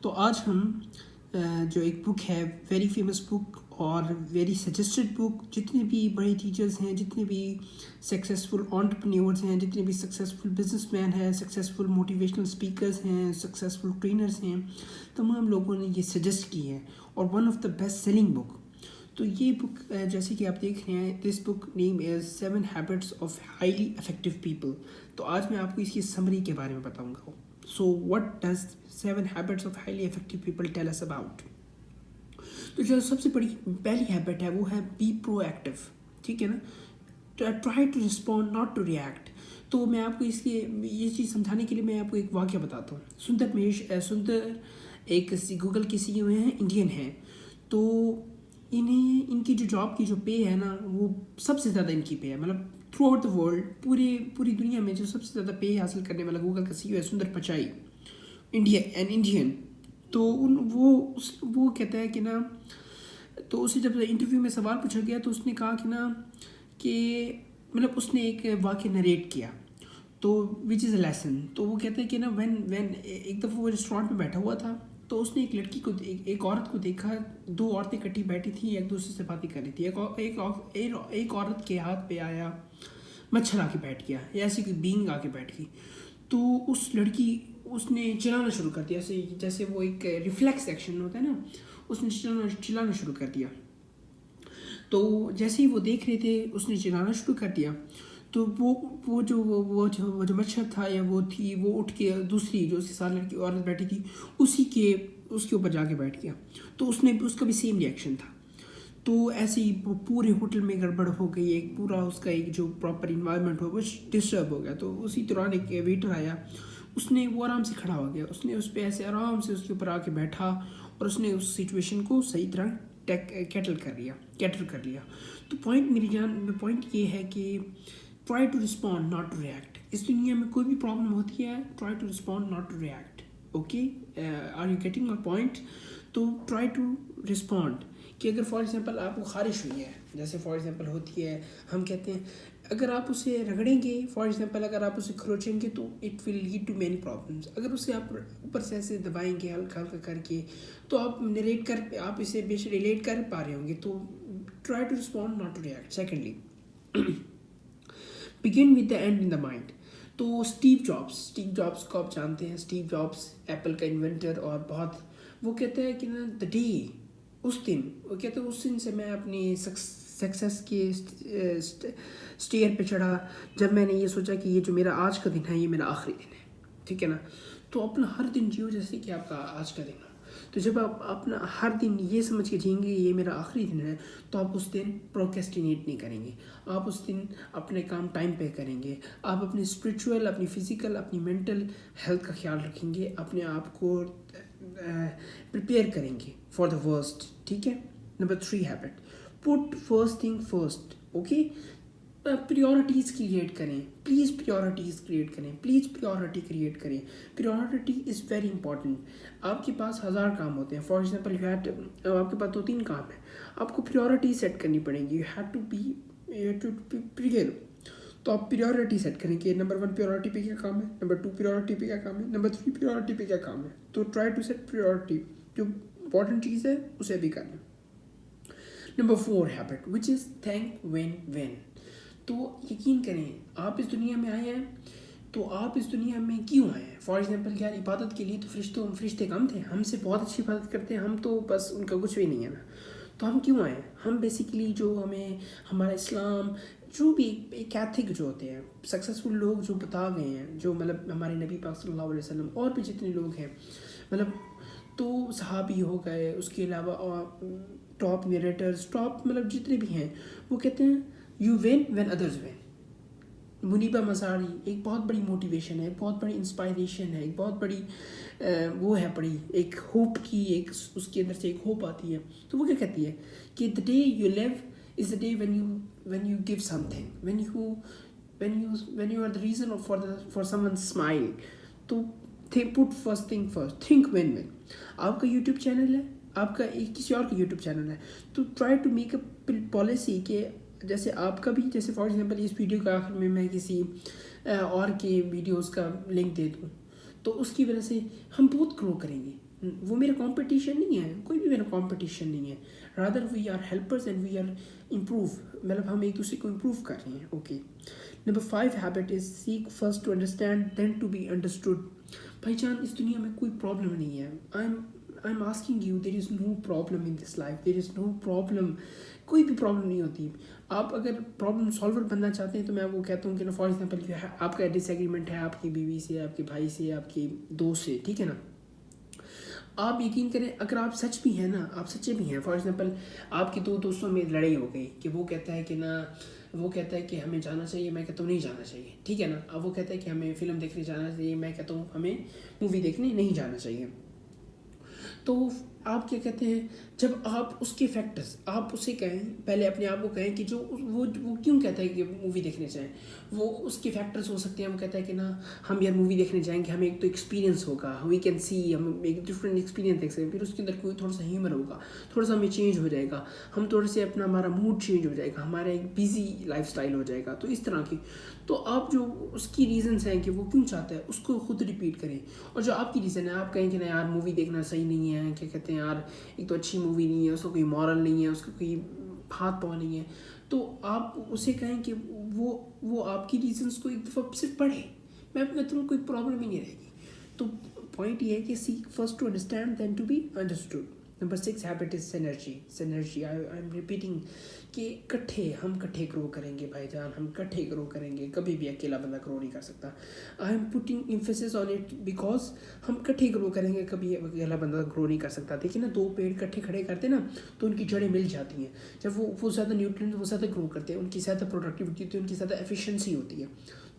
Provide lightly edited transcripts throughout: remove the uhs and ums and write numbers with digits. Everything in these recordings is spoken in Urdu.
تو آج ہم جو ایک بک ہے ویری فیمس بک اور ویری سجسٹڈ بک، جتنے بھی بڑے ٹیچرز ہیں، جتنے بھی سکسیزفل انٹرپرینیورز ہیں، جتنے بھی سکسیزفل بزنس مین ہیں، سکسیزفل موٹیویشنل اسپیکرز ہیں، سکسیزفل ٹرینرز ہیں، تمام لوگوں نے یہ سجیسٹ کی ہے اور one of the best selling book. تو یہ بک جیسے کہ آپ دیکھ رہے ہیں، this book name is 7 habits of highly effective people. تو آج میں آپ کو اس کی سمری کے بارے میں بتاؤں گا. So what does 7 habits of highly effective people tell us about? تو جو سب سے بڑی پہلی ہیبٹ ہے وہ ہے بی پرو ایکٹیو. ٹھیک ہے نا، try to respond not to react. تو میں آپ کو اس لیے یہ چیز سمجھانے کے لیے میں آپ کو ایک واقعہ بتاتا ہوں. سندر ایک گوگل کے CEO ہیں، انڈین ہیں. تو ان کی جو جاب کی جو پے ہے نا، وہ سب سے زیادہ ان کی پے ہے. مطلب تھرو آؤٹ دا ورلڈ، پوری دنیا میں جو سب سے زیادہ پے حاصل کرنے والا گوگل کا CEO ہے سندر پچائی، انڈین. تو وہ کہتا ہے کہ نا، تو اسے جب انٹرویو میں سوال پوچھا گیا تو اس نے کہا کہ نا کہ مطلب اس نے ایک واقعہ نریٹ کیا، تو وچ از اے لیسن. تو وہ کہتا ہے کہ نا وین ایک دفعہ وہ ریسٹورینٹ میں بیٹھا ہوا تھا، تو اس نے ایک لڑکی کو، ایک عورت کو دیکھا. 2 عورتیں کٹھی بیٹھی تھیں، ایک دوسرے سے باتیں کر رہی تھی. ایک عورت کے ہاتھ پہ آیا مچھر آ کے بیٹھ گیا، یا ایسی کوئی بینگ آ کے بیٹھ گئی. تو اس نے چلانا شروع کر دیا، جیسے وہ ایک ریفلیکس ایکشن ہوتا ہے نا، اس نے چلانا شروع کر دیا. تو جیسے ہی وہ دیکھ رہے تھے، اس نے چلانا شروع کر دیا. تو وہ جو مچھر تھا یا وہ تھی، وہ اٹھ کے دوسری جو اس کے ساتھ لڑکی عورت بیٹھی تھی اس کے اوپر جا کے بیٹھ گیا. تو اس کا بھی سیم ریئیکشن تھا. تو ایسے ہی پورے ہوٹل میں گڑبڑ ہو گئی، ایک پورا اس کا ایک جو پراپر انوائرمنٹ ہو وہ ڈسٹرب ہو گیا. تو اسی دوران ایک ویٹر آیا، وہ آرام سے کھڑا ہو گیا. اس نے اس پہ ایسے آرام سے اس کے اوپر آ کے بیٹھا اور اس نے اس سچویشن کو صحیح طرح کیٹل کر لیا. تو پوائنٹ یہ ہے کہ try to respond not to react. اس دنیا میں کوئی بھی پرابلم ہوتی ہے، try to respond not to react. Okay, are you getting my point? تو ٹرائی ٹو رسپونڈ کہ اگر فار ایگزامپل آپ کو خارش ہوئی ہے، جیسے فار ایگزامپل ہوتی ہے، ہم کہتے ہیں اگر آپ اسے رگڑیں گے، فار ایگزامپل اگر آپ اسے کھروچیں گے تو it will lead to many problems. اگر اسے آپ اوپر سے ایسے دبائیں گے ہلکا ہلکا کر کے، تو آپ اسے بیش ریلیٹ کر پا رہے ہوں گے. تو try to respond not to react. Secondly, begin with the end in the mind. تو اسٹیو جابس کو آپ جانتے ہیں. اسٹیو جابس ایپل کا انوینٹر، اور وہ کہتا ہے کہ نا دا ڈے، اس دن سے میں اپنی سکسیس کے اسٹیئر پہ چڑھا جب میں نے یہ سوچا کہ یہ جو میرا آج کا دن ہے یہ میرا آخری دن ہے. ٹھیک ہے نا. تو اپنا ہر دن جیو جیسے کہ آپ کا آج کا دن ہو. تو جب آپ اپنا ہر دن یہ سمجھ کے جئیں گے یہ میرا آخری دن ہے، تو آپ اس دن پروکیسٹینیٹ نہیں کریں گے. آپ اس دن اپنے کام ٹائم پہ کریں گے. آپ اپنی اسپریچول، اپنی فزیکل، اپنی مینٹل ہیلتھ کا خیال رکھیں گے. اپنے آپ کو پریپیئر کریں گے فار دا ورسٹ. ٹھیک ہے. Number 3 habit, put first thing first. Okay, priorities create کریں. پلیز پریورٹی کریٹ کریں. Priority is very important. آپ کے پاس 1000 کام ہوتے ہیں. فار ایگزامپل آپ کے پاس 2-3 کام ہیں، آپ کو پریورٹی سیٹ کرنی پڑیں گی. You have to be prior. تو آپ پریورٹی سیٹ کریں کہ نمبر 1 پریورٹی پہ کیا کام ہے، نمبر 2 پریورٹی پہ کیا کام ہے، نمبر 3 پریورٹی پہ کیا کام ہے. تو ٹرائی ٹو سیٹ پریورٹی. جو امپورٹنٹ چیز ہے اسے بھی کرنا. Number 4 habit which is thank when. تو یقین کریں، آپ اس دنیا میں آئے ہیں، تو آپ اس دنیا میں کیوں آئے ہیں؟ فار ایگزامپل یار عبادت کے لیے تو فرشتے کم تھے، ہم سے بہت اچھی عبادت کرتے ہیں، ہم تو بس ان کا کچھ بھی نہیں ہے نا. تو ہم کیوں آئے ہیں؟ ہم بیسیکلی جو ہمارا اسلام، جو بھی ایک ایتھک جو ہوتے ہیں، سکسیزفل لوگ جو بتا گئے ہیں، جو مطلب ہمارے نبی پاک صلی اللہ علیہ وسلم اور بھی جتنے لوگ ہیں، مطلب تو صحابی ہو گئے، اس کے علاوہ ٹاپ نیریٹرز، مطلب جتنے بھی ہیں، وہ کہتے ہیں you win when others win. Muniba Mazari ایک بہت بڑی موٹیویشن ہے، ایک بہت بڑی انسپائریشن ہے، ایک بہت بڑی وہ ہے بڑی ایک ہوپ کی، ایک اس کے اندر سے ایک ہوپ آتی ہے. تو وہ کیا کہتی ہے کہ the day you live is the day when you give something, when you are the reason for someone's smile. تو put first thing first, think win. آپ کا یوٹیوب چینل ہے، آپ کا کسی اور کا یوٹیوب چینل ہے، تو try to make a policy کہ جیسے آپ کا بھی، جیسے فار ایگزامپل اس ویڈیو کے آخر میں کسی اور کے ویڈیوز کا لنک دے دوں، تو اس کی وجہ سے ہم بہت گرو کریں گے. وہ میرا کمپٹیشن نہیں ہے, کوئی بھی میرا کمپٹیشن نہیں ہے. Rather we are helpers and we are improve, مطلب ہم ایک دوسرے کو امپروو کر رہے ہیں. Okay. Number 5 habit is seek first to understand then to be understood. بھائی جان اس دنیا میں کوئی پرابلم نہیں ہے. I am asking you, there is no problem in this life, there is no problem, کوئی بھی پرابلم نہیں ہوتی. آپ اگر پرابلم سالور بننا چاہتے ہیں تو میں وہ کہتا ہوں کہ نا فار ایگزامپل آپ کا ڈس ایگریمنٹ ہے آپ کی بیوی سے, آپ کے بھائی سے, آپ کے دوست سے, ٹھیک ہے نا, آپ یقین کریں اگر آپ سچ بھی ہیں نا, آپ سچے بھی ہیں, فار ایگزامپل آپ کے 2 دوستوں میں لڑائی ہو گئی کہ وہ کہتا ہے کہ نا, وہ کہتا ہے کہ ہمیں جانا چاہیے, میں کہتا ہوں نہیں جانا چاہیے, ٹھیک ہے نا. اب وہ کہتا ہے کہ ہمیں فلم دیکھنے جانا چاہیے, میں کہتا ہوں ہمیں مووی دیکھنے نہیں جانا چاہیے. تو آپ کیا کہتے ہیں, جب آپ اس کے فیکٹرز آپ اسے کہیں, پہلے اپنے آپ کو کہیں کہ جو وہ کیوں کہتا ہے کہ مووی دیکھنے جائیں, وہ اس کے فیکٹرز ہو سکتے ہیں. ہم کہتا ہے کہ نا ہم یار مووی دیکھنے جائیں گے, ہمیں ایک تو ایکسپیرینس ہوگا, وی کین سی, ہم ایک ڈفرینٹ ایکسپیرینس دیکھ سکتے ہیں, پھر اس کے اندر کوئی تھوڑا سا ہیومر ہوگا, تھوڑا سا ہمیں چینج ہو جائے گا, ہم تھوڑے سے اپنا ہمارا موڈ چینج ہو جائے گا, ہمارا ایک بیزی لائف اسٹائل ہو جائے گا. تو اس طرح کی, تو آپ جو اس کی ریزنس ہیں کہ وہ کیوں چاہتا ہے اس کو خود ریپیٹ کریں. اور جو آپ کی ریزن ہے, آپ کہیں کہ نا یار مووی دیکھنا صحیح نہیں ہے, کیا کہتے ہیں یار ایک تو اچھی مووی نہیں ہے, اس کا کوئی مورل نہیں ہے, اس کا کوئی ہاتھ پاؤں نہیں ہے, تو آپ اسے کہیں کہ وہ آپ کی ریزنس کو ایک دفعہ صرف پڑھے, میں کہتا ہوں کوئی پرابلم ہی نہیں رہے گی. تو پوائنٹ یہ ہے کہ seek first to understand then to be understood. Number 6 habit is synergy. I am repeating کہ ہم کٹھے گرو کریں گے بھائی جان, ہم کٹھے گرو کریں گے, کبھی بھی اکیلا بندہ گرو نہیں کر سکتا. I am putting emphasis on it because ہم کٹھے گرو کریں گے, کبھی اکیلا بندہ گرو نہیں کر سکتا. دیکھیں نا 2 پیڑ کٹھے کھڑے کرتے نا تو ان کی جڑیں مل جاتی ہیں, جب وہ زیادہ نیوٹرینٹ وہ زیادہ گرو کرتے ہیں, ان کی زیادہ پروڈکٹیوٹی ہوتی ہے, ان کی زیادہ ایفیشینسی ہوتی ہے.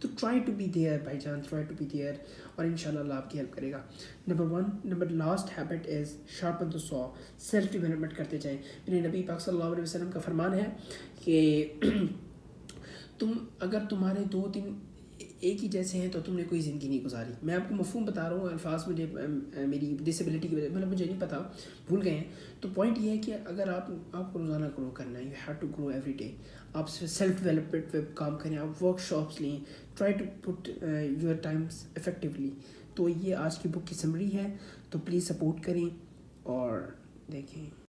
تو ٹرائی ٹو بی دیئر بھائی جان, ٹرائی ٹو بی دیئر, اور ان شاء اللہ آپ کی ہیلپ کرے گا. نمبر لاسٹ ہیبٹ از شارپن دا سو. سیلف ڈیولپمنٹ کرتے جائیں. میرے نبی پاک صلی اللہ علیہ وسلم کا فرمان ہے کہ اگر تمہارے 2-3 ایک ہی جیسے ہیں تو تم نے کوئی زندگی نہیں گزاری. میں آپ کو مفہوم بتا رہا ہوں, الفاظ مجھے میری ڈسیبلٹی کی وجہ مطلب مجھے نہیں پتہ, بھول گئے ہیں. تو پوائنٹ یہ ہے کہ اگر آپ کو روزانہ گرو کرنا ہے, you have to grow every day. آپ سیلف ڈیولپمنٹ پہ کام کریں, آپ ورک شاپس لیں, try to put your times effectively. تو یہ آج کی بک کی سمری ہے, تو پلیز سپورٹ کریں اور دیکھیں.